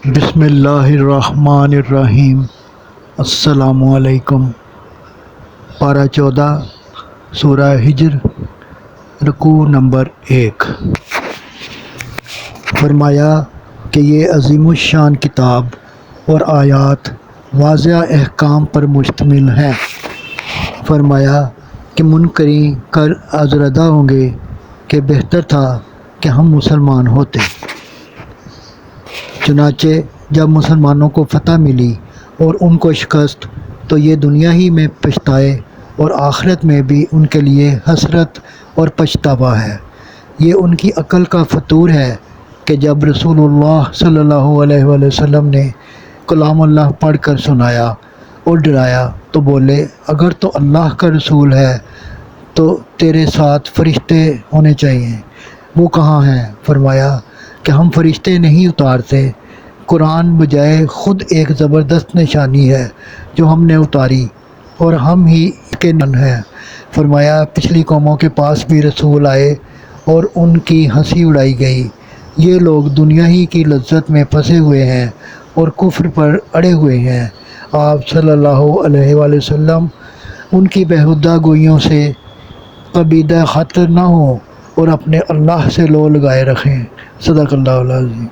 بسم اللہ الرحمن الرحیم۔ السلام علیکم۔ پارہ 14 سورہ ہجر، رکوع نمبر 1۔ فرمایا کہ یہ عظیم الشان کتاب اور آیات واضح احکام پر مشتمل ہیں۔ فرمایا کہ منکرین کر آزردہ ہوں گے کہ بہتر تھا کہ ہم مسلمان ہوتے۔ چنانچہ جب مسلمانوں کو فتح ملی اور ان کو شکست، تو یہ دنیا ہی میں پچھتائے اور آخرت میں بھی ان کے لیے حسرت اور پچھتاوا ہے۔ یہ ان کی عقل کا فطور ہے کہ جب رسول اللہ صلی اللہ علیہ وآلہ وسلم نے کلام اللہ پڑھ کر سنایا اور ڈرایا تو بولے، اگر تو اللہ کا رسول ہے تو تیرے ساتھ فرشتے ہونے چاہیے۔ وہ کہاں ہیں؟ فرمایا کہ ہم فرشتے نہیں اتارتے، قرآن بجائے خود ایک زبردست نشانی ہے جو ہم نے اتاری اور ہم ہی کے نن ہیں۔ فرمایا پچھلی قوموں کے پاس بھی رسول آئے اور ان کی ہنسی اڑائی گئی۔ یہ لوگ دنیا ہی کی لذت میں پھنسے ہوئے ہیں اور کفر پر اڑے ہوئے ہیں۔ آپ صلی اللہ علیہ وآلہ وسلم ان کی بیہودہ گوئیوں سے قبیدہ خاطر نہ ہوں اور اپنے اللہ سے لو لگائے رکھیں۔ صدق اللہ العظیم۔